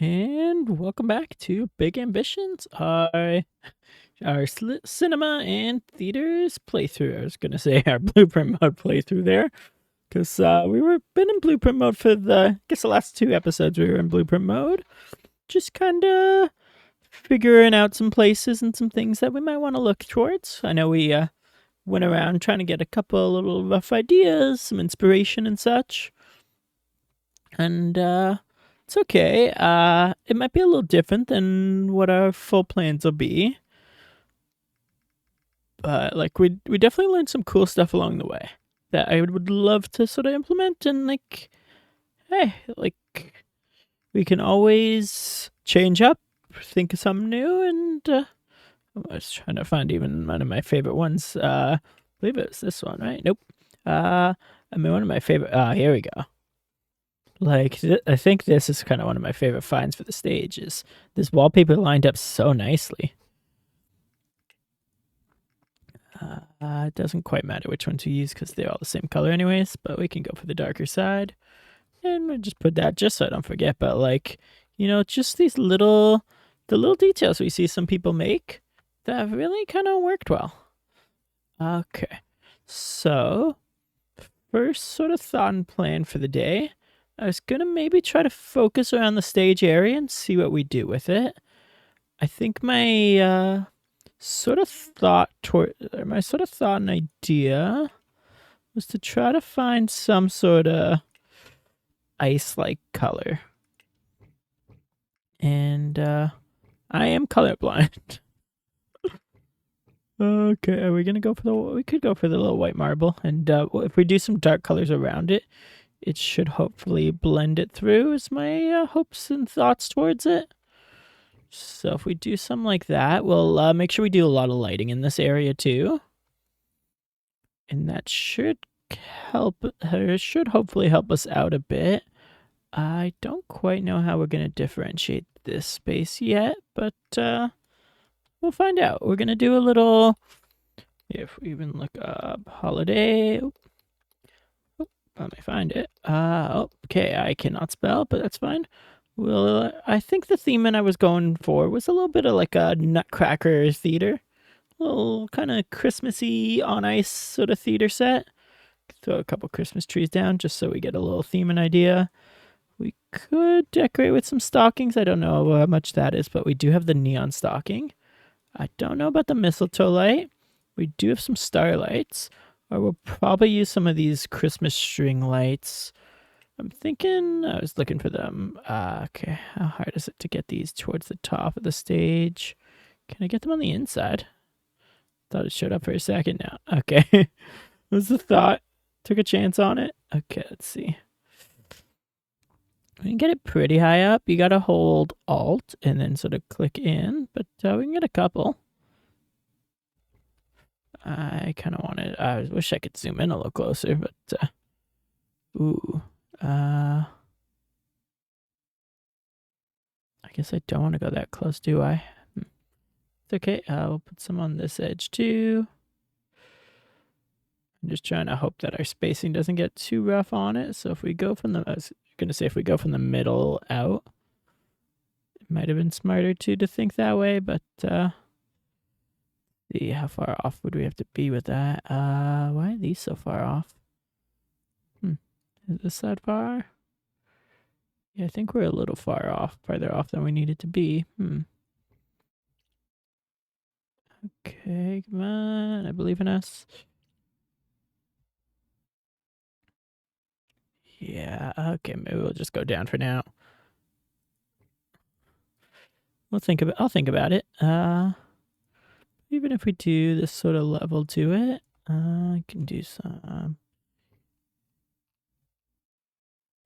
And welcome back to Big Ambitions, our cinema and theaters playthrough. I was gonna say our blueprint mode playthrough there, because we were been in blueprint mode for I guess the last two episodes we were in blueprint mode, just kind of figuring out some places and some things that we might want to look towards. I know we went around trying to get a couple little rough ideas, some inspiration and such, and it's okay. It might be a little different than what our full plans will be, but like we definitely learned some cool stuff along the way that I would love to sort of implement. And like, hey, like we can always change up, think of something new, and I was trying to find even one of my favorite ones. I believe it was this one, right? Nope. I mean, one of my favorite. Here we go. Like, I think this is kind of one of my favorite finds for the stage. Is this wallpaper lined up so nicely? It doesn't quite matter which one to use because they're all the same color, anyways. But we can go for the darker side, and we'll just put that just so I don't forget. But like, just the little details we see some people make that have really kind of worked well. Okay, so first sort of thought and plan for the day. I was gonna maybe try to focus around the stage area and see what we do with it. I think my sort of thought and idea was to try to find some sort of ice-like color, and I am colorblind. Okay, are we gonna go for we could go for the little white marble, and if we do some dark colors around it, it should hopefully blend it through, is my hopes and thoughts towards it. So if we do something like that, we'll make sure we do a lot of lighting in this area too. And that should should hopefully help us out a bit. I don't quite know how we're going to differentiate this space yet, but we'll find out. We're going to do a little, if we even look up holiday. Let me find it. Okay, I cannot spell, but that's fine. Well, I think the theme I was going for was a little bit of like a Nutcracker theater, a little kind of Christmassy on ice sort of theater set. Throw a couple Christmas trees down just so we get a little theme and idea. We could decorate with some stockings. I don't know how much that is, but we do have the neon stocking. I don't know about the mistletoe light. We do have some starlights, or we'll probably use some of these Christmas string lights. I'm thinking, I was looking for them. Okay, how hard is it to get these towards the top of the stage? Can I get them on the inside? Thought it showed up for a second now. Okay, was the thought. Took a chance on it. Okay, let's see. We can get it pretty high up. You gotta hold Alt and then sort of click in, but we can get a couple. I kind of wanted. I wish I could zoom in a little closer, but ooh, I guess I don't want to go that close, do I? It's okay. We'll put some on this edge too. I'm just trying to hope that our spacing doesn't get too rough on it. So if we go from I was gonna say if we go from the middle out, it might have been smarter too to think that way, but see how far off would we have to be with that? Why are these so far off? Is this side far? Yeah, I think we're a little farther off than we needed to be. Okay, come on. I believe in us. Yeah, okay, maybe we'll just go down for now. I'll think about it. Even if we do this sort of level to it, I can do some.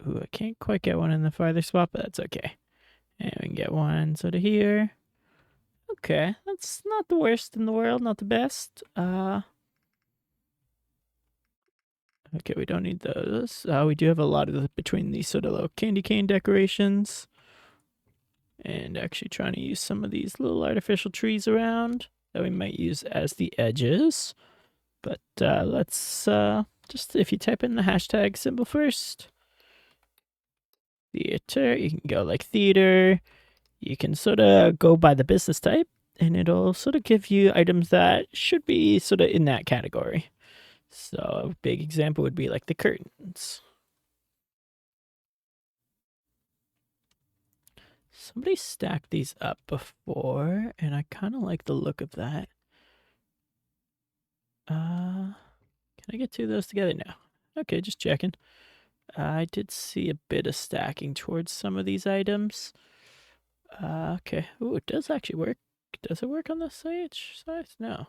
Ooh, I can't quite get one in the farther spot, but that's okay. And we can get one sort of here. Okay, that's not the worst in the world, not the best. Okay, we don't need those. We do have a lot of between these sort of little candy cane decorations. And actually trying to use some of these little artificial trees around that we might use as the edges. But let's just, if you type in the hashtag symbol first, theater. You can go like theater. You can sort of go by the business type, and it'll sort of give you items that should be sort of in that category. So a big example would be like the curtains. Somebody stacked these up before, and I kind of like the look of that. Can I get two of those together now? Okay, just checking. I did see a bit of stacking towards some of these items. Okay. Ooh, it does actually work. Does it work on the stage size? No.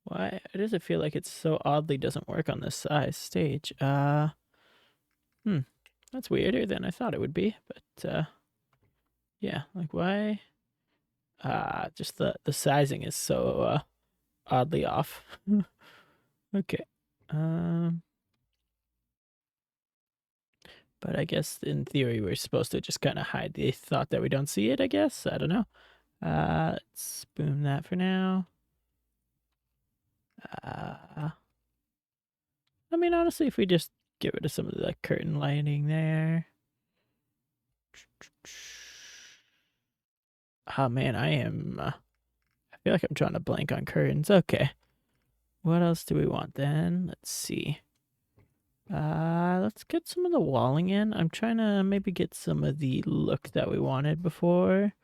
Why? Does it feel like it so oddly doesn't work on this size stage? That's weirder than I thought it would be, but yeah, like why? Just the sizing is so oddly off. Okay. Um, but I guess in theory we're supposed to just kind of hide the thought that we don't see it, I guess. I don't know. Let's boom that for now. I mean, honestly, if we just get rid of some of the curtain lighting there. Oh man, I feel like I'm trying to blank on curtains. Okay. What else do we want then? Let's see. Let's get some of the walling in. I'm trying to maybe get some of the look that we wanted before.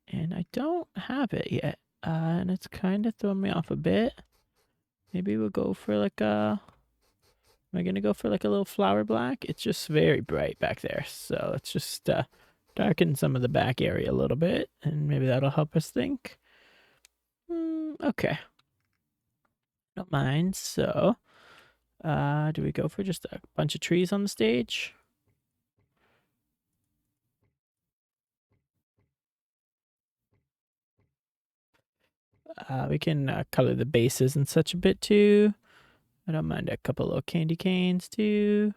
And I don't have it yet. And it's kind of throwing me off a bit. Maybe we'll go for like a... Am I going to go for like a little flower black? It's just very bright back there. So let's just darken some of the back area a little bit. And maybe that'll help us think. Okay. Don't mind. So, do we go for just a bunch of trees on the stage? We can color the bases and such a bit too. I don't mind a couple little candy canes too.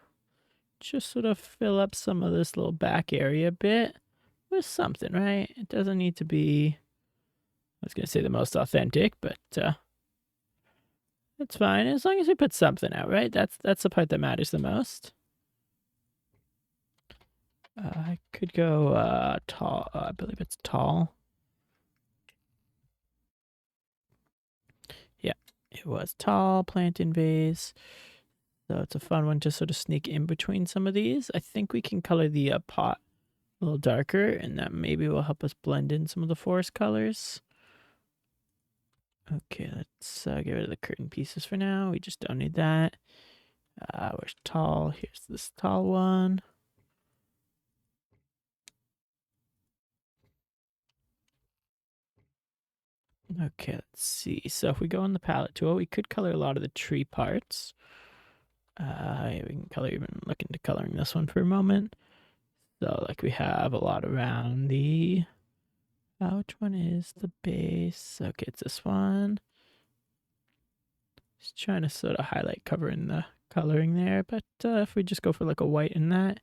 Just sort of fill up some of this little back area a bit with something, right? It doesn't need to be, I was going to say the most authentic, but it's fine as long as we put something out, right? That's the part that matters the most. I could go tall. I believe it's tall. Yeah, it was tall, plant in vase. So it's a fun one to sort of sneak in between some of these. I think we can color the pot a little darker, and that maybe will help us blend in some of the forest colors. Okay, let's get rid of the curtain pieces for now. We just don't need that. Where's tall? Here's this tall one. Okay, let's see. So if we go on the palette tool, we could color a lot of the tree parts. Yeah, we can color, even look into coloring this one for a moment. So like we have a lot around the, which one is the base? Okay, it's this one. Just trying to sort of highlight covering the coloring there, but if we just go for like a white in that,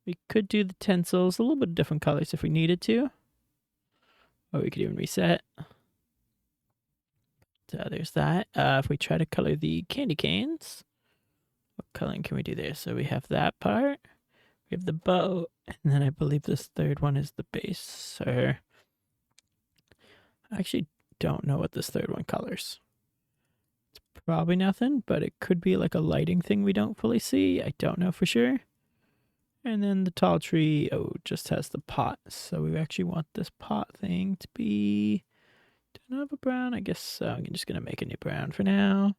we could do the tinsels a little bit of different colors if we needed to. Or we could even reset. So there's that. If we try to color the candy canes, what coloring can we do there? So we have that part. We have the bow, and then I believe this third one is the base. Or I actually don't know what this third one colors. It's probably nothing, but it could be like a lighting thing we don't fully see. I don't know for sure. And then the tall tree, just has the pot. So we actually want this pot thing to be, don't have a brown. I guess I'm just going to make a new brown for now.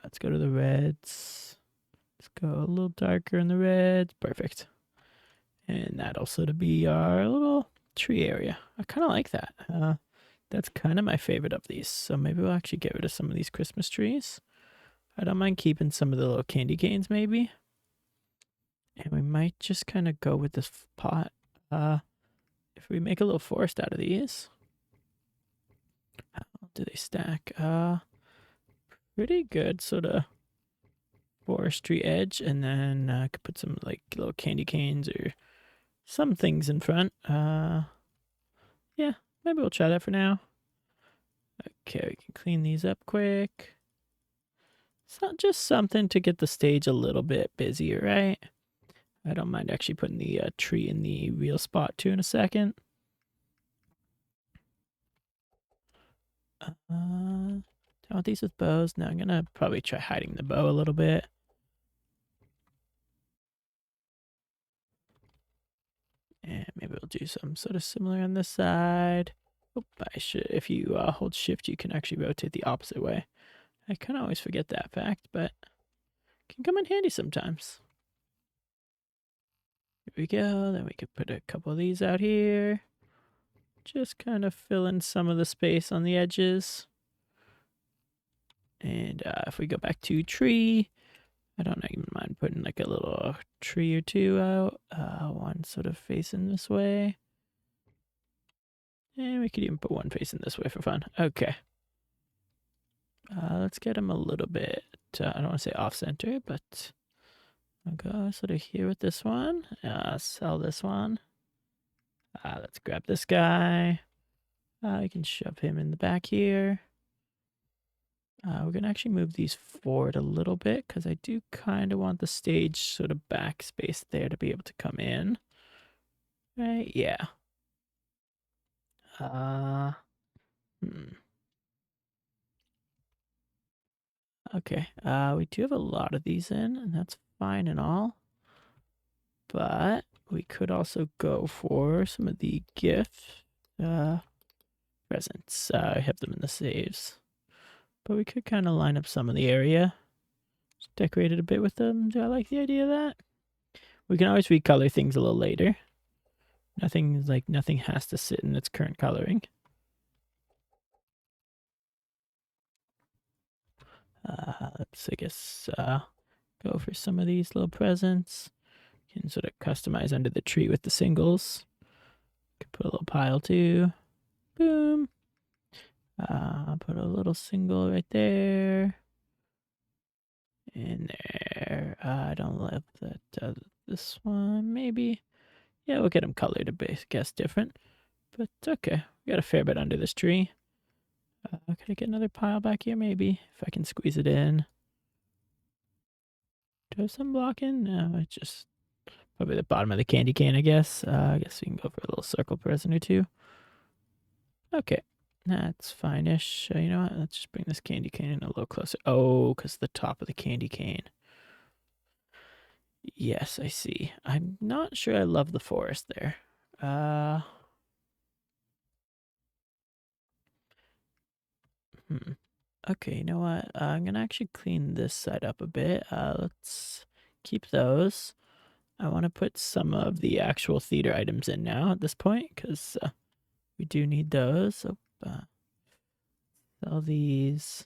Let's go to the reds. Let's go a little darker in the reds. Perfect. And that'll sort of be our little tree area. I kind of like that. That's kind of my favorite of these. So maybe we'll actually get rid of some of these Christmas trees. I don't mind keeping some of the little candy canes maybe. And we might just kind of go with this pot. If we make a little forest out of these. How do they stack? Pretty good sort of forestry edge. And then I could put some like little candy canes or some things in front. Yeah, maybe we'll try that for now. Okay, we can clean these up quick. It's not just something to get the stage a little bit busier, right? I don't mind actually putting the tree in the real spot too in a second. Done with these with bows. Now I'm gonna probably try hiding the bow a little bit. And maybe we'll do something sort of similar on this side. Oh, I should. If you hold shift, you can actually rotate the opposite way. I kind of always forget that fact, but it can come in handy sometimes. Here we go. Then we could put a couple of these out here. Just kind of fill in some of the space on the edges. And if we go back to tree, I don't even mind putting like a little tree or two out. One sort of facing this way. And we could even put one facing this way for fun. Okay. Let's get him a little bit, I don't want to say off center, but I'll go sort of here with this one. Sell this one. Let's grab this guy. We can shove him in the back here. We're going to actually move these forward a little bit because I do kind of want the stage sort of backspace there to be able to come in. Right? Yeah. Okay. We do have a lot of these in, and that's fine and all. But we could also go for some of the gift presents. I have them in the saves. But we could kind of line up some of the area. Just decorate it a bit with them. Do I like the idea of that? We can always recolor things a little later. Nothing has to sit in its current coloring. Let's, I guess, go for some of these little presents. You can sort of customize under the tree with the singles. Could put a little pile too. Boom. Put a little single right there. In there. I don't love that. This one, maybe. Yeah, we'll get them colored a bit, guess different. But okay, we got a fair bit under this tree. Could I get another pile back here? Maybe, if I can squeeze it in. Do I have some blocking? No, it's just probably the bottom of the candy cane, I guess. I guess we can go for a little circle present or two. Okay, that's fine-ish. You know what? Let's just bring this candy cane a little closer. Oh, because the top of the candy cane. Yes, I see. I'm not sure I love the forest there. Okay, you know what? I'm gonna actually clean this side up a bit. Let's keep those. I want to put some of the actual theater items in now at this point because we do need those. So, sell these.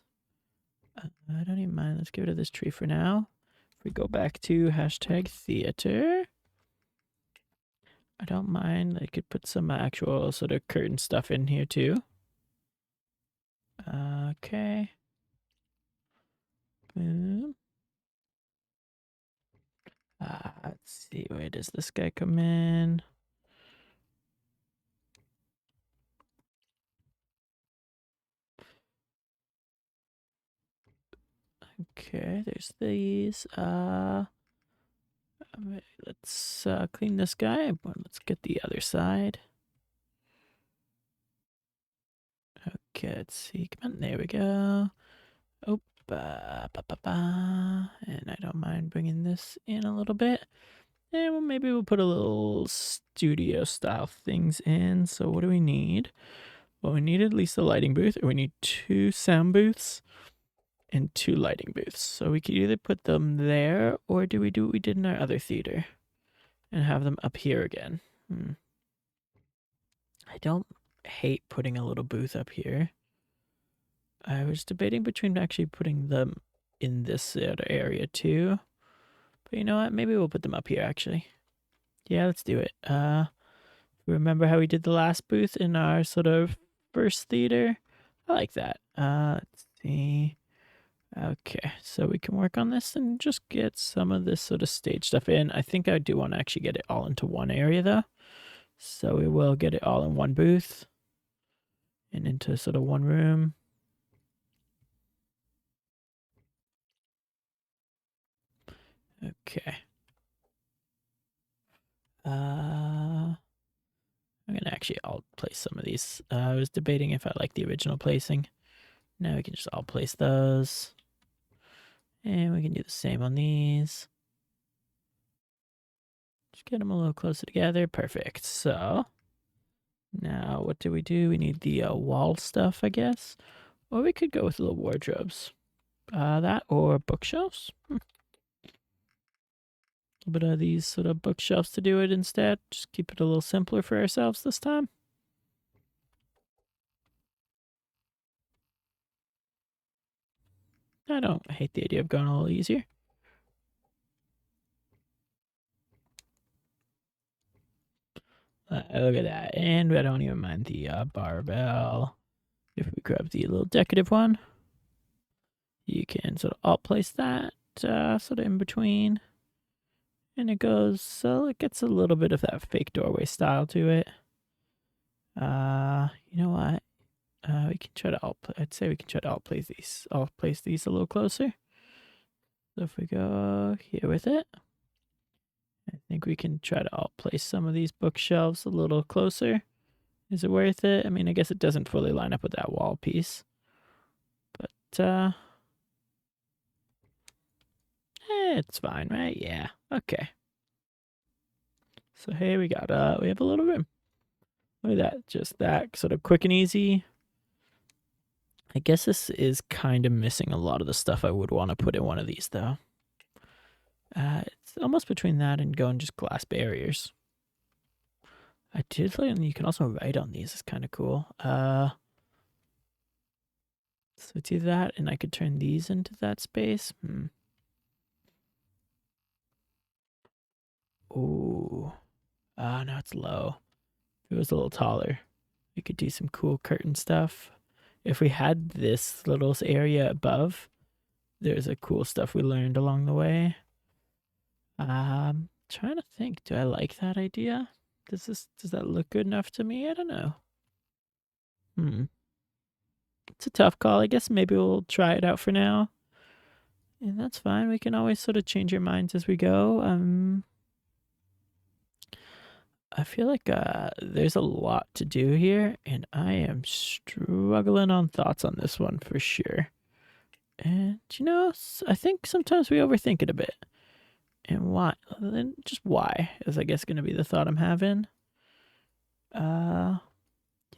I don't even mind. Let's get rid of this tree for now. If we go back to hashtag theater, I don't mind. I could put some actual sort of curtain stuff in here too. Okay. Boom. Let's see. Where does this guy come in? Okay, there's these. Let's clean this guy. Let's get the other side. Okay, let's see. Come on, there we go. Oh, and I don't mind bringing this in a little bit. And well, maybe we'll put a little studio style things in. So what do we need? Well, we need at least a lighting booth, or we need 2 sound booths and 2 lighting booths. So we could either put them there, or do we do what we did in our other theater and have them up here again? I don't hate putting a little booth up here. I was debating between actually putting them in this other area too. But you know what? Maybe we'll put them up here actually. Yeah, let's do it. Remember how we did the last booth in our sort of first theater? I like that. Let's see. Okay, so we can work on this and just get some of this sort of stage stuff in. I think I do want to actually get it all into one area though. So we will get it all in one booth and into sort of one room. Okay. I'm gonna actually alt place some of these. I was debating if I like the original placing. Now we can just alt place those. And we can do the same on these. Just get them a little closer together. Perfect. So now what do? We need the wall stuff, I guess. Or we could go with little wardrobes. That or bookshelves. A little bit of these sort of bookshelves to do it instead. Just keep it a little simpler for ourselves this time. I don't hate the idea of going a little easier. Look at that. And I don't even mind the barbell. If we grab the little decorative one, you can sort of alt place that sort of in between. And it goes, so it gets a little bit of that fake doorway style to it. You know what? We can try to I'd say we can try to place these a little closer. So if we go here with it, I think we can try to place some of these bookshelves a little closer. Is it worth it? I mean, I guess it doesn't fully line up with that wall piece, but it's fine, right? Yeah. Okay. So hey, we got we have a little room. Look at that, just that sort of quick and easy. I guess this is kind of missing a lot of the stuff I would want to put in one of these, though. It's almost between that and going just glass barriers. I did like, and you can also write on these. It's kind of cool. So it's either that, and I could turn these into that space. Ooh. No, it's low. If it was a little taller, we could do some cool curtain stuff. If we had this little area above, there's a cool stuff we learned along the way. Trying to think, do I like that idea? Does that look good enough to me? I don't know. It's a tough call. I guess maybe we'll try it out for now. And that's fine. We can always sort of change our minds as we go. I feel like there's a lot to do here, and I am struggling on thoughts on this one for sure. And you know, I think sometimes we overthink it a bit. And why? Then just why is I guess going to be the thought I'm having. Yeah,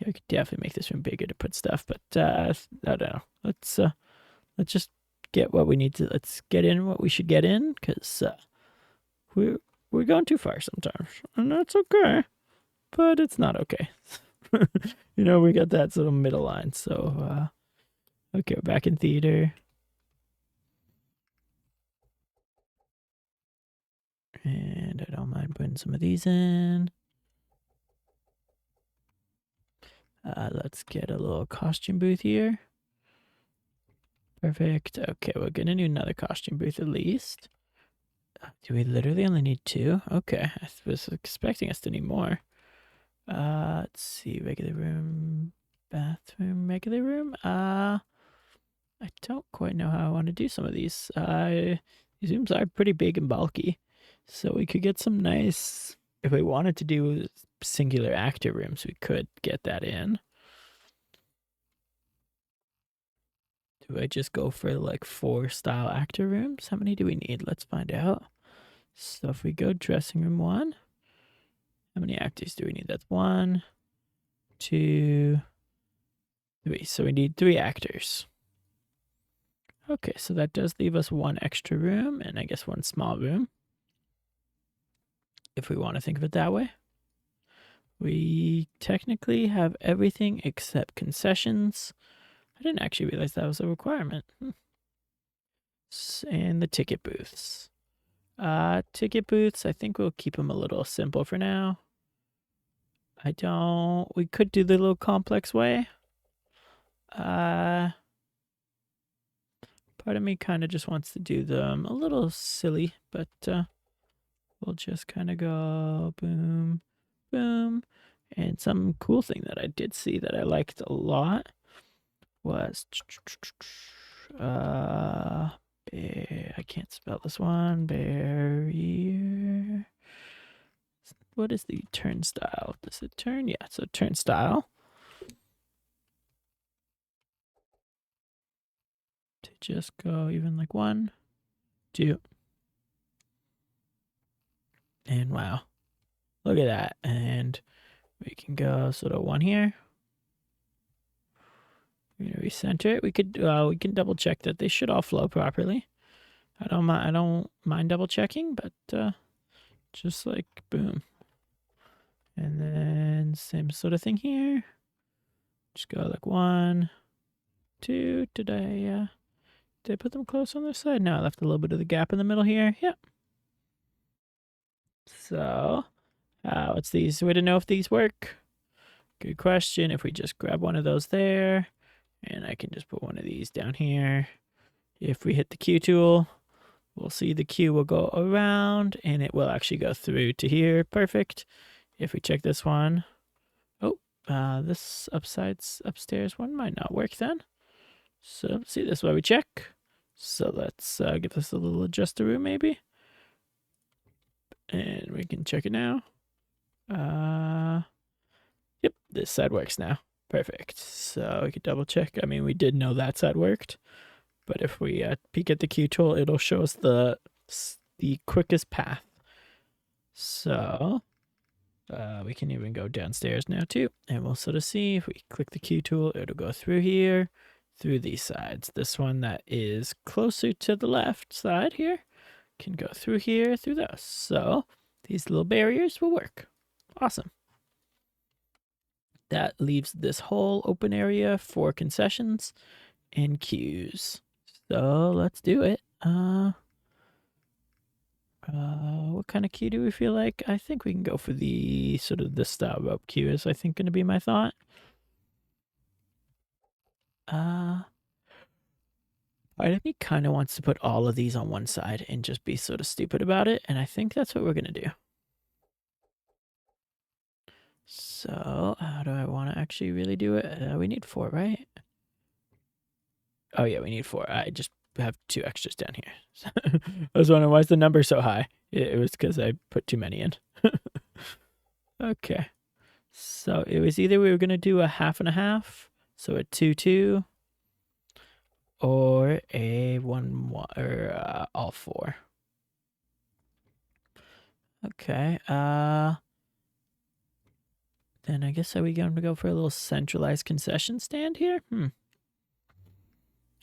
we could definitely make this room bigger to put stuff, but I don't know. Let's just get what we need to. Let's get in what we should get in, because we're going too far sometimes, and that's okay. But it's not okay. You know, we got that sort of middle line. So okay, we're back in theater. And I don't mind putting some of these in. Let's get a little costume booth here. Perfect. Okay, we're gonna need another costume booth at least. Do we literally only need two? Okay, I was expecting us to need more. Let's see, regular room, bathroom, regular room. I don't quite know how I want to do some of these. These rooms are pretty big and bulky, so we could get some nice. If we wanted to do singular actor rooms, we could get that in. Do I just go for like 4 style actor rooms? How many do we need? Let's find out. So if we go dressing room 1, how many actors do we need? That's 1, 2, 3. So we need 3 actors. Okay, so that does leave us 1 extra room and I guess 1 small room, if we want to think of it that way. We technically have everything except concessions. I didn't actually realize that was a requirement. And the ticket booths. Ticket booths, I think we'll keep them a little simple for now. We could do the little complex way. Part of me kind of just wants to do them a little silly, but we'll just kind of go boom, boom. And some cool thing that I did see that I liked a lot was I can't spell this one. Barrier. what is the turnstile? Does it turn? Yeah, so turnstile. To just go even like 1, 2. And wow, look at that. And we can go sort of 1 here. We're gonna recenter it. We can double check that they should all flow properly. I don't mind double checking, but just like boom. And then same sort of thing here. Just go like 1, 2. Did I put them close on their side? No, I left a little bit of the gap in the middle here. Yep. So, what's the easiest way to know if these work? Good question. If we just grab one of those there, and I can just put one of these down here. If we hit the Q tool, we'll see the Q will go around, and it will actually go through to here. Perfect. If we check this one, this upstairs one might not work then. So, see, this is why we check. So let's give this a little adjuster room maybe. And we can check it now. Yep, this side works now. Perfect. So we could double check. I mean, we did know that side worked. But if we peek at the Q tool, it'll show us the quickest path. So we can even go downstairs now too. And we'll sort of see if we click the Q tool, it'll go through here, through these sides. This one that is closer to the left side here can go through here, through those. So these little barriers will work. Awesome. That leaves this whole open area for concessions and queues. So let's do it. What kind of queue do we feel like? I think we can go for the sort of this style rope queue is I think going to be my thought. Part of me kind of wants to put all of these on one side and just be sort of stupid about it, and I think that's what we're going to do. So, how do I want to actually really do it? We need 4, right? Oh, yeah, we need 4. I just have 2 extras down here. I was wondering, why is the number so high? It was because I put too many in. Okay. So, it was either we were going to do a 1/2 and a 1/2, so a 2-2, or a 1-1, or all 4. Okay. Then I guess are we going to go for a little centralized concession stand here?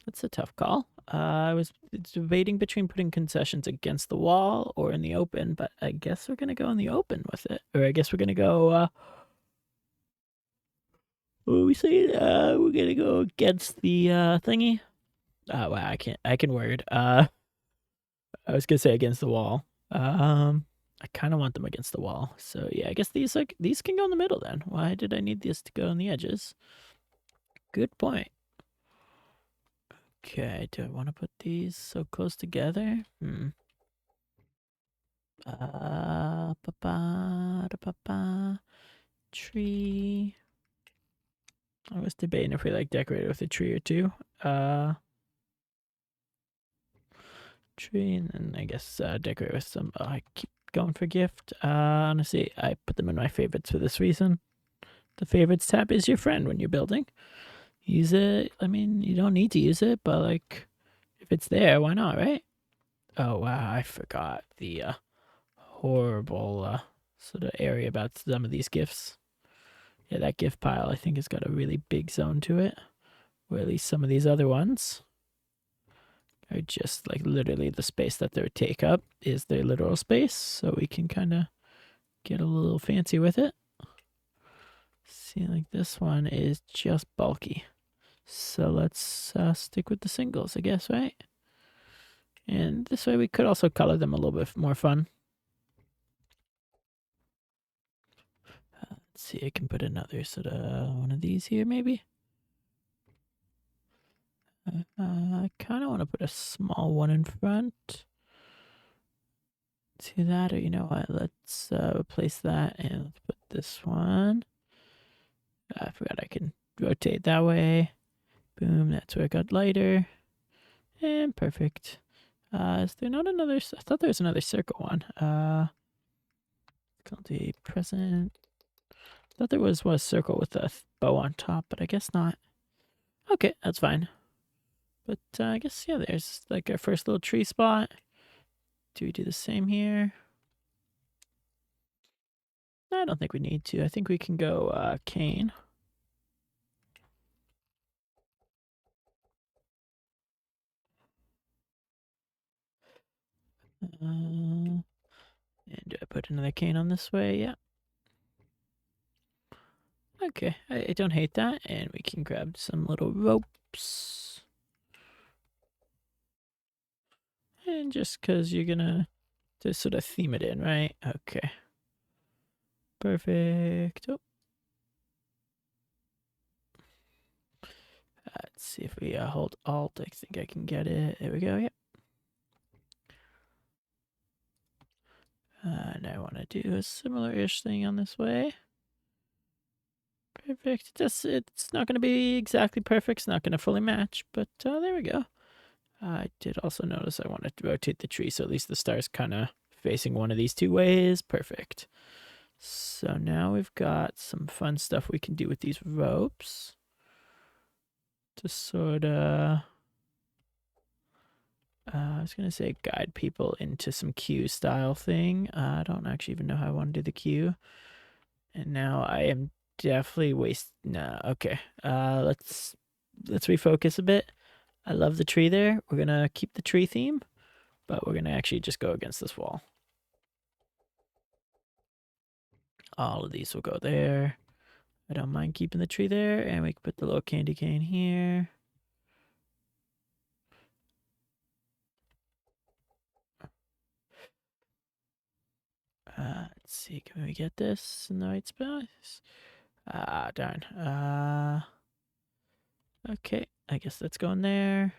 That's a tough call. I was debating between putting concessions against the wall or in the open, but I guess we're going to go in the open with it. Or I guess we're going to go, what do we say? We're going to go against the thingy. Oh, wow, I can word. I was going to say against the wall. I kind of want them against the wall. So yeah, I guess these can go in the middle then. Why did I need this to go on the edges? Good point. Okay, do I want to put these so close together? Tree. I was debating if we like decorate it with a tree or 2. Tree, and then I guess decorate with some. I keep going for gift. Honestly, I put them in my favorites for this reason. The favorites tab is your friend when you're building. Use it. I mean, you don't need to use it, but like, if it's there, why not, right? Oh wow, I forgot the horrible sort of area about some of these gifts. Yeah, that gift pile I think has got a really big zone to it, or at least some of these other ones are just like literally the space that they take up is their literal space, so we can kind of get a little fancy with it. See, like this one is just bulky. So let's stick with the singles, I guess, right? And this way we could also color them a little bit more fun. Let's see, I can put another sort of one of these here, maybe. I kind of want to put a small one in front. See that, or you know what? Let's replace that and let's put this one. I forgot I can rotate that way. Boom, that's where it got lighter. And perfect. Is there not another? I thought there was another circle one. Difficulty present. Thought there was a circle with a bow on top, but I guess not. Okay, that's fine. But I guess, yeah, there's like our first little tree spot. Do we do the same here? I don't think we need to. I think we can go cane. And do I put another cane on this way? Yeah. Okay, I don't hate that. And we can grab some little ropes. And just because you're gonna just sort of theme it in, right? Okay. Perfect. Oh. Let's see if we hold Alt. I think I can get it. There we go. Yep. And I want to do a similar-ish thing on this way. Perfect. It's not going to be exactly perfect. It's not going to fully match, but there we go. I did also notice I wanted to rotate the tree, so at least the star's kind of facing one of these two ways. Perfect. So now we've got some fun stuff we can do with these ropes to sort of, I was going to say guide people into some queue style thing. I don't actually even know how I want to do the queue. And now I am definitely nah, okay. Let's refocus a bit. I love the tree there. We're going to keep the tree theme, but we're going to actually just go against this wall. All of these will go there. I don't mind keeping the tree there, and we can put the little candy cane here. Let's see, can we get this in the right space? Darn. Okay, I guess that's going there.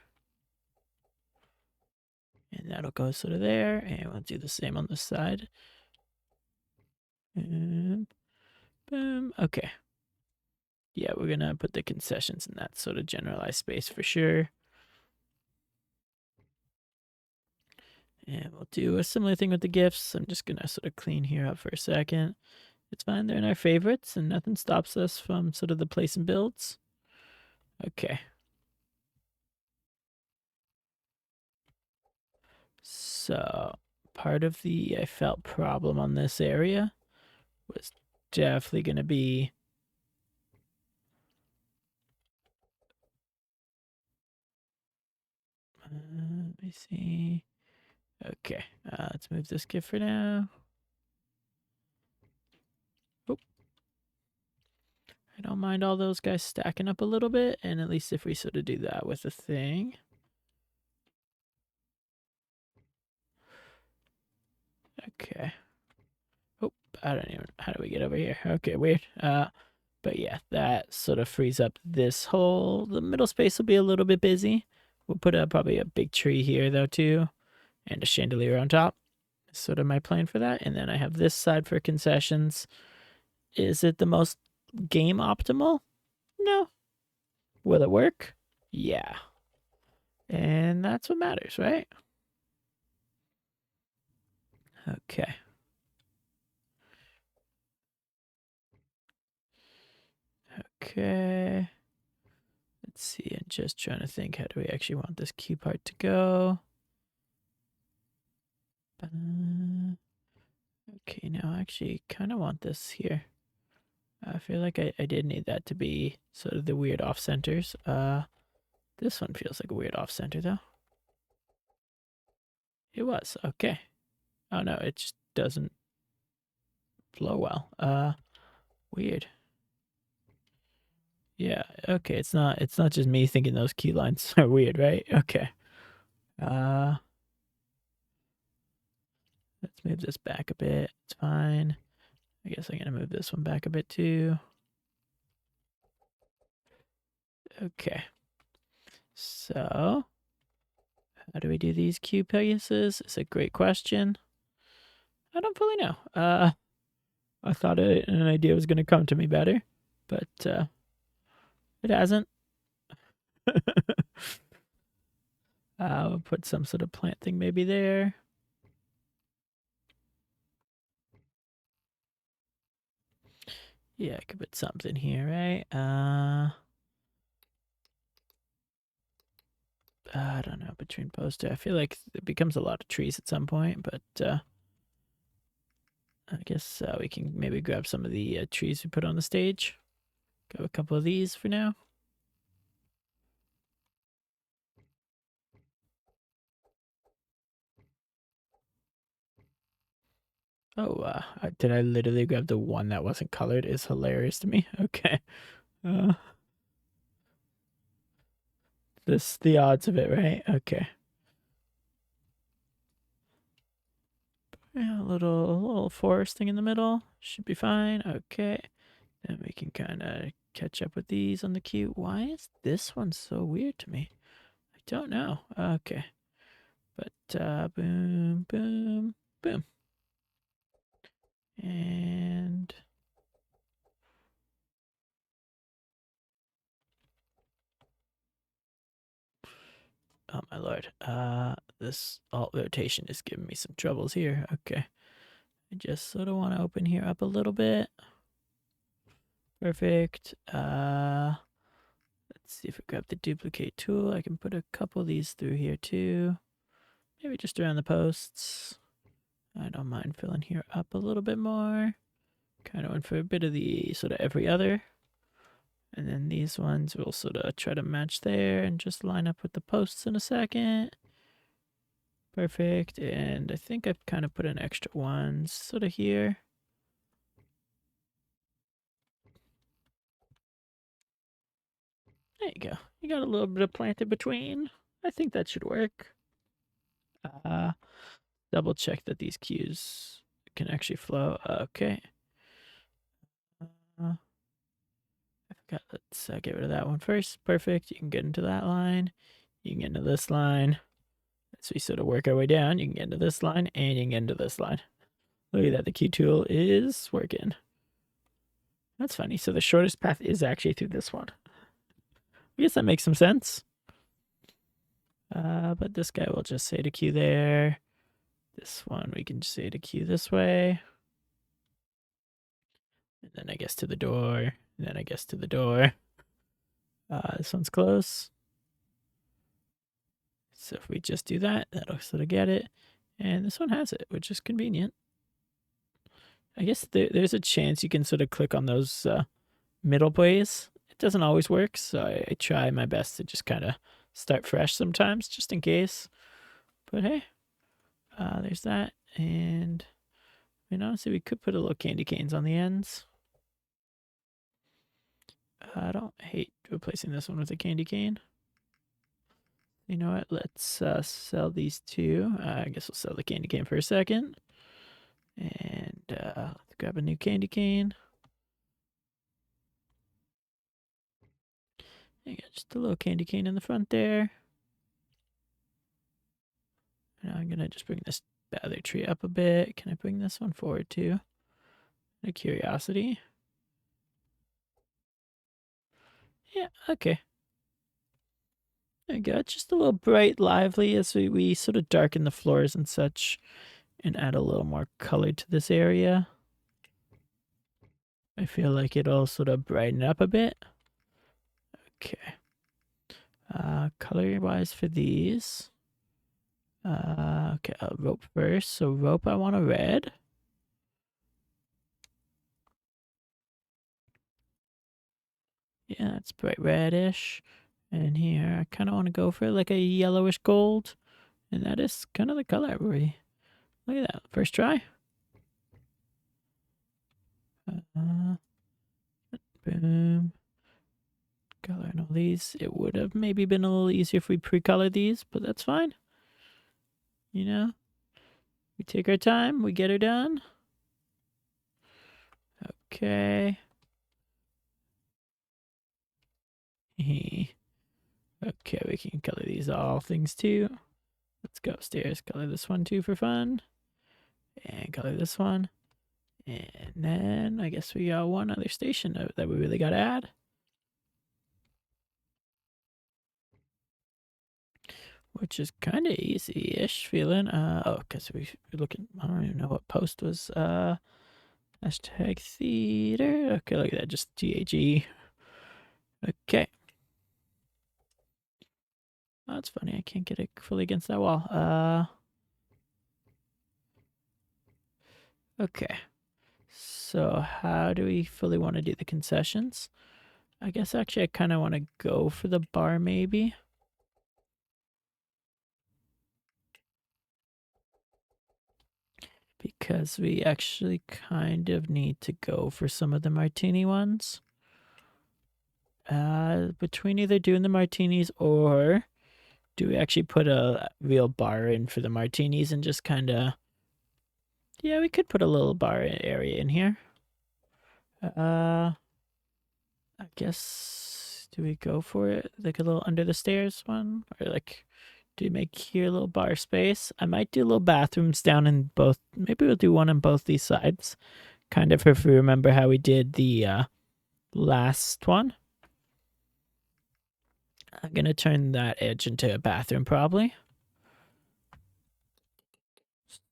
And that'll go sort of there, and we'll do the same on this side. And boom. Okay. Yeah, we're gonna put the concessions in that sort of generalized space for sure. And we'll do a similar thing with the gifts. I'm just gonna sort of clean here up for a second. It's fine, they're in our favorites, and nothing stops us from sort of the place and builds. Okay. So part of the I felt problem on this area was definitely gonna be let me see. Okay, let's move this gift for now. Oh, I don't mind all those guys stacking up a little bit, and at least if we sort of do that with a thing. Okay. Oh, I don't even. How do we get over here? Okay, weird. But yeah, that sort of frees up this whole. The middle space will be a little bit busy. We'll put probably a big tree here though too, and a chandelier on top. Sort of my plan for that. And then I have this side for concessions. Is it the most game optimal? No. Will it work? Yeah. And that's what matters, right? Okay. Okay. Let's see. I'm just trying to think, how do we actually want this cue part to go? Okay, now I actually kind of want this here. I feel like I did need that to be sort of the weird off centers. This one feels like a weird off center though. It was okay. Oh no, it just doesn't flow well. Weird. Yeah. Okay. It's not just me thinking those key lines are weird, right? Okay. Let's move this back a bit. It's fine. I guess I'm gonna move this one back a bit too. Okay. So, how do we do these Q Pegasus? It's a great question. I don't fully know. I thought an idea was gonna come to me better, but it hasn't. I'll put some sort of plant thing maybe there. Yeah, I could put something here, right? I don't know, between poster. I feel like it becomes a lot of trees at some point, but I guess we can maybe grab some of the trees we put on the stage. Grab a couple of these for now. Oh, did I literally grab the one that wasn't colored? Is hilarious to me. Okay. Uh, the odds of it, right? Okay. Yeah, a little forest thing in the middle should be fine. Okay. Then we can kind of catch up with these on the queue. Why is this one so weird to me? I don't know. Okay. But boom, boom, boom. And oh my lord. This alt rotation is giving me some troubles here. Okay. I just sort of want to open here up a little bit. Perfect. Let's see if I grab the duplicate tool. I can put a couple of these through here too. Maybe just around the posts. I don't mind filling here up a little bit more. Kind of went for a bit of the sort of every other. And then these ones we'll sort of try to match there and just line up with the posts in a second. Perfect. And I think I've kind of put in extra ones sort of here. There you go. You got a little bit of planted between. I think that should work. Double check that these cues can actually flow. Okay. I forgot. Let's get rid of that one first. Perfect. You can get into that line. You can get into this line. As we sort of work our way down, you can get into this line and you can get into this line. Look at that. The key tool is working. That's funny. So the shortest path is actually through this one. I guess that makes some sense. But this guy will just say to queue there. This one we can just say to queue this way. And then I guess to the door. And then I guess to the door. This one's close. So if we just do that, that'll sort of get it. And this one has it, which is convenient. I guess there's a chance you can sort of click on those middle plays. It doesn't always work, so I try my best to just kind of start fresh sometimes, just in case. But hey, there's that. And I mean, honestly, we could put a little candy canes on the ends. I don't hate replacing this one with a candy cane. You know what? Let's sell these two. I guess we'll sell the candy cane for a second. And let's grab a new candy cane. You got just a little candy cane in the front there. And I'm gonna just bring this other tree up a bit. Can I bring this one forward too? A curiosity. Yeah, okay. There you go. Just a little bright, lively as we sort of darken the floors and such and add a little more color to this area. I feel like it'll sort of brighten up a bit. Okay. Color wise for these. Okay, rope first. So rope I want a red. Yeah, it's bright reddish. And here I kind of want to go for like a yellowish gold. And that is kind of the color we look at that. First try. Boom. Coloring all these. It would have maybe been a little easier if we pre-color these, but that's fine. You know, we take our time, we get her done. Okay. Okay, we can color these all things too. Let's go upstairs, color this one too for fun. And color this one. And then I guess we got one other station that we really got to add. Which is kind of easy-ish feeling. Oh, because we're looking, I don't even know what post was Hashtag theater. Okay, look at that. Just GAG. Okay. Oh, that's funny. I can't get it fully against that wall. Okay. So how do we fully want to do the concessions? I guess actually I kind of want to go for the bar maybe. Because we actually kind of need to go for some of the martini ones. Between either doing the martinis or do we actually put a real bar in for the martinis and just kind of... Yeah, we could put a little bar area in here. I guess, do we go for it? Like a little under the stairs one? Or like, do we make here a little bar space? I might do little bathrooms down in both. Maybe we'll do one on both these sides. Kind of if we remember how we did the last one. I'm going to turn that edge into a bathroom probably.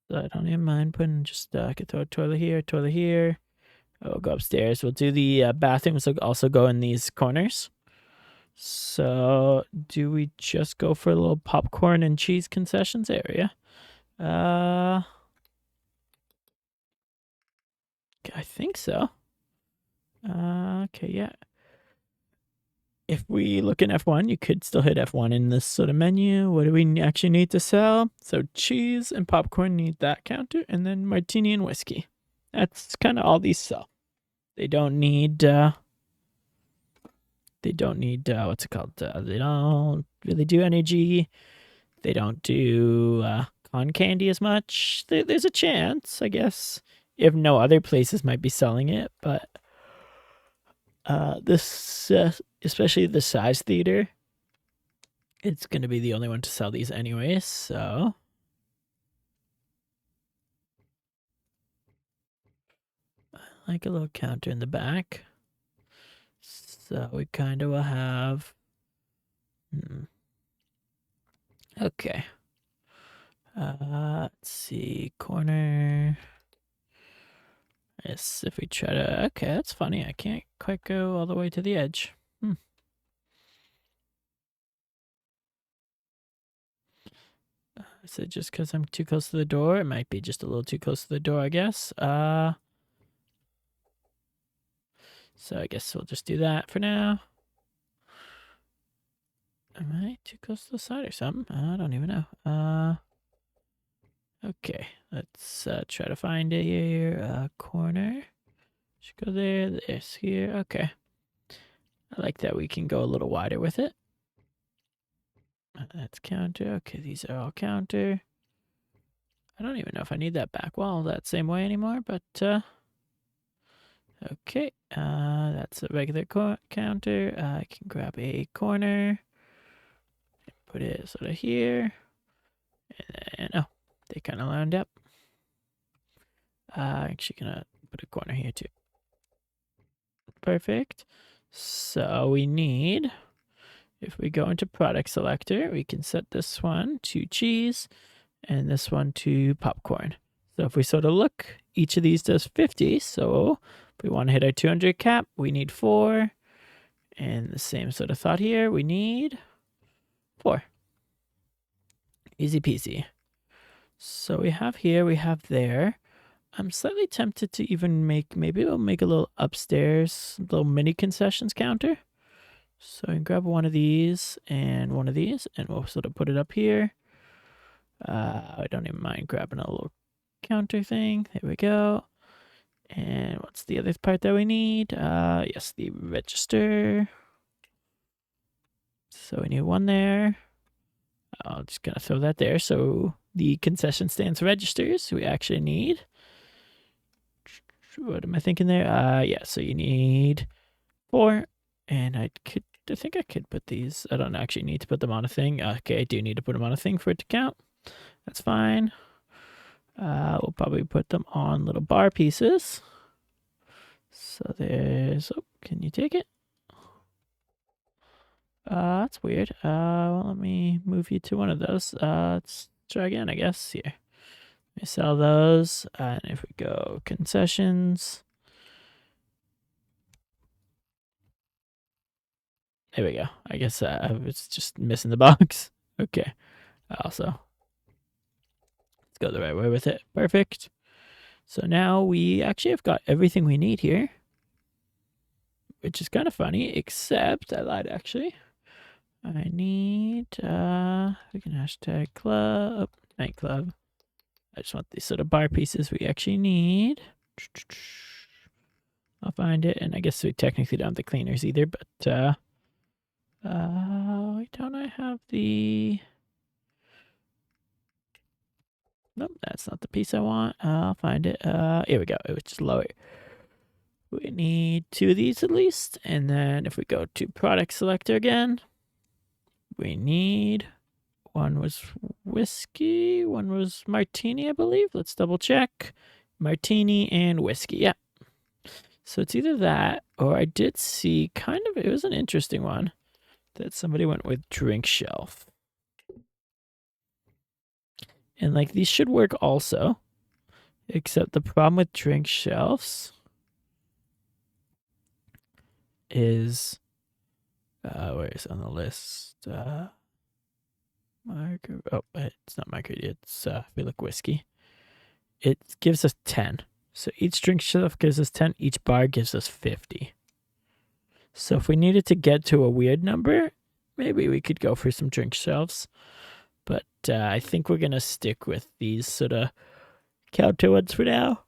So I don't even mind putting just, I could throw a toilet here. We'll go upstairs. We'll do the bathrooms will also go in these corners. So do we just go for a little popcorn and cheese concessions area? I think so. Okay, yeah. If we look in F1, you could still hit F1 in this sort of menu. What do we actually need to sell? So cheese and popcorn need that counter, and then martini and whiskey. That's kind of all these sell. They don't need what's it called? They don't really do energy. They don't do con candy as much. There's a chance, I guess, if no other places might be selling it, but this, especially the size theater, it's going to be the only one to sell these anyways, so... I like a little counter in the back. So we kind of will have... Okay. Let's see. Corner. Yes, if we try to... Okay, that's funny. I can't quite go all the way to the edge. Is it just because I'm too close to the door? It might be just a little too close to the door, I guess. So I guess we'll just do that for now. Am I too close to the side or something? I don't even know. Okay, let's try to find it here. Corner. Should go there. This here. Okay. I like that we can go a little wider with it. That's counter. Okay, these are all counter. I don't even know if I need that back wall that same way anymore, but okay. That's a regular counter. I can grab a corner and put it sort of here. And oh, they kind of lined up. Actually gonna put a corner here too. Perfect. So we need, if we go into product selector, we can set this one to cheese and this one to popcorn. So if we sort of look, each of these does 50. So if we want to hit our 200 cap, we need 4. And the same sort of thought here, we need 4. Easy peasy. So we have here, we have there. I'm slightly tempted to even make, maybe we'll make a little upstairs, little mini concessions counter. So I can grab one of these, and we'll sort of put it up here. I don't even mind grabbing a little counter thing. There we go. And what's the other part that we need? Yes, the register. So we need one there. I'm just gonna throw that there. So the concession stands registers we actually need. What am I thinking there? Yeah, so you need 4. And I think I could put these. I don't actually need to put them on a thing. Okay, I do need to put them on a thing for it to count. That's fine. We'll probably put them on little bar pieces. So there's, oh, can you take it? That's weird. Well, let me move you to one of those. Let's try again, I guess. Here. We sell those. And if we go concessions, there we go. I guess I was just missing the box. Okay. Also, let's go the right way with it. Perfect. So now we actually have got everything we need here, which is kind of funny, except I lied actually. I need, we can hashtag club, nightclub. I just want these sort of bar pieces we actually need. I'll find it, and I guess we technically don't have the cleaners either, but, why don't I have the, nope, that's not the piece I want. I'll find it. Here we go. It was just lower. We need 2 of these at least, and then if we go to product selector again, we need, one was whiskey, one was martini, I believe. Let's double check. Martini and whiskey, yeah. So it's either that, or I did see kind of, it was an interesting one that somebody went with drink shelf. And like these should work also, except the problem with drink shelves is, where is it on the list? Marker, oh, it's not marker, it's, we look whiskey. It gives us 10. So each drink shelf gives us 10, each bar gives us 50. So if we needed to get to a weird number, maybe we could go for some drink shelves. But I think we're going to stick with these sort of counter ones for now.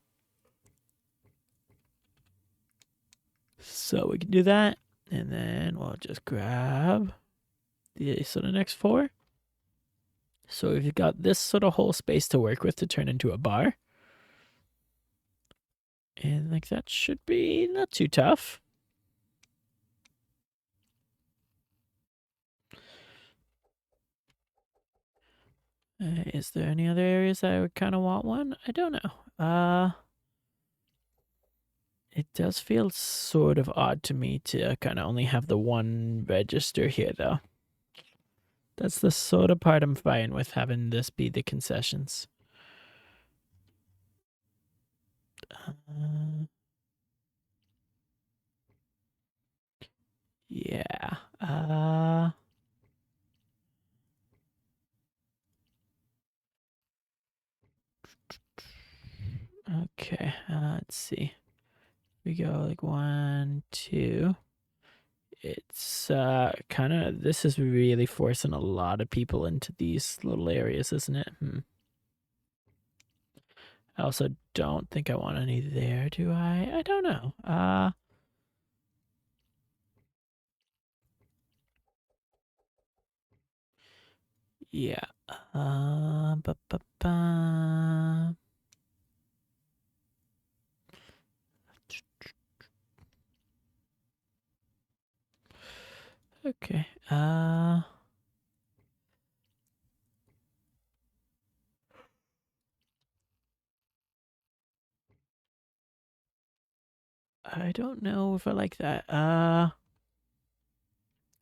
So we can do that. And then we'll just grab the sort of next 4. So we've got this sort of whole space to work with to turn into a bar. And like that should be not too tough. Is there any other areas I would kind of want one? I don't know. It does feel sort of odd to me to kind of only have the one register here, though. That's the sort of part I'm fine with, having this be the concessions. Yeah. Okay. Let's see. We go like 1, 2. It's kind of, this is really forcing a lot of people into these little areas, isn't it? I also don't think I want any there, do I? I don't know. Yeah. Ba, ba, ba. Okay. I don't know if I like that.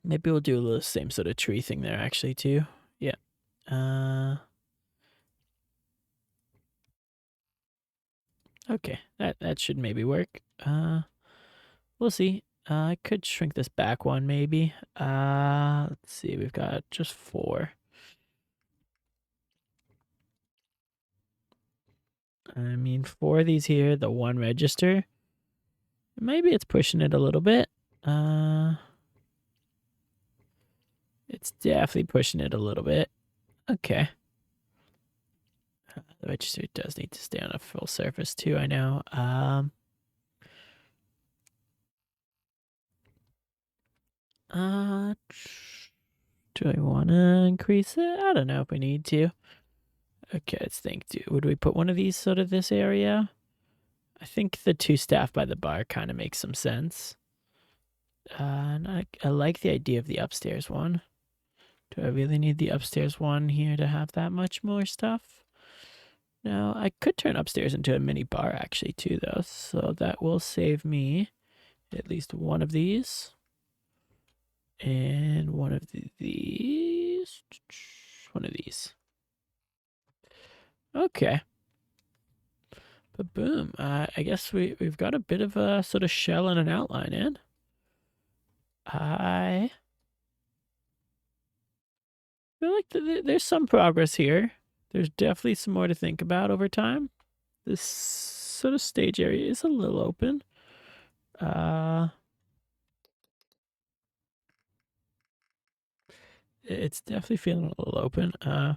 Maybe we'll do the same sort of tree thing there actually too. Yeah. Okay. That should maybe work. We'll see. I could shrink this back one maybe. Let's see. We've got just 4. I mean, 4 of these here, the 1 register. Maybe it's pushing it a little bit. It's definitely pushing it a little bit. Okay. The register does need to stay on a full surface too, I know. Do I want to increase it? I don't know if we need to. Okay, let's think. Would we put one of these sort of this area? I think the 2 staff by the bar kind of makes some sense. And I like the idea of the upstairs one. Do I really need the upstairs one here to have that much more stuff? No, I could turn upstairs into a mini bar actually too, though. So that will save me at least one of these. And one of these. One of these. Okay. But boom, I guess we've got a bit of a sort of shell and an outline in. I feel like there's some progress here. There's definitely some more to think about over time. This sort of stage area is a little open. It's definitely feeling a little open. I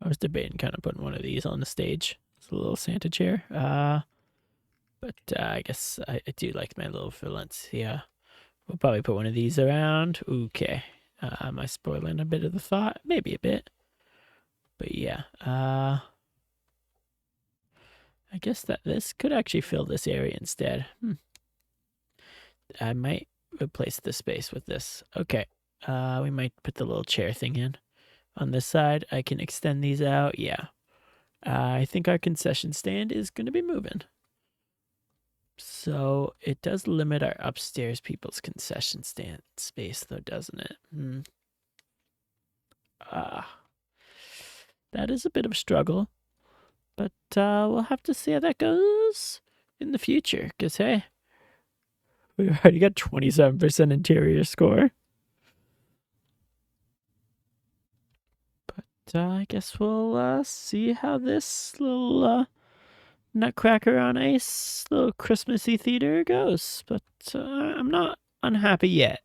was debating kind of putting one of these on the stage. It's a little Santa chair. But I guess I do like my little Valencia. We'll probably put one of these around. Okay. Am I spoiling a bit of the thought? Maybe a bit. But yeah. I guess that this could actually fill this area instead. I might replace the space with this. Okay. We might put the little chair thing in. On this side, I can extend these out. Yeah. I think our concession stand is going to be moving. So it does limit our upstairs people's concession stand space, though, doesn't it? That is a bit of a struggle. But we'll have to see how that goes in the future. Because, hey, we already got 27% interior score. But I guess we'll see how this little Nutcracker on Ice, little Christmassy theater goes. But I'm not unhappy yet.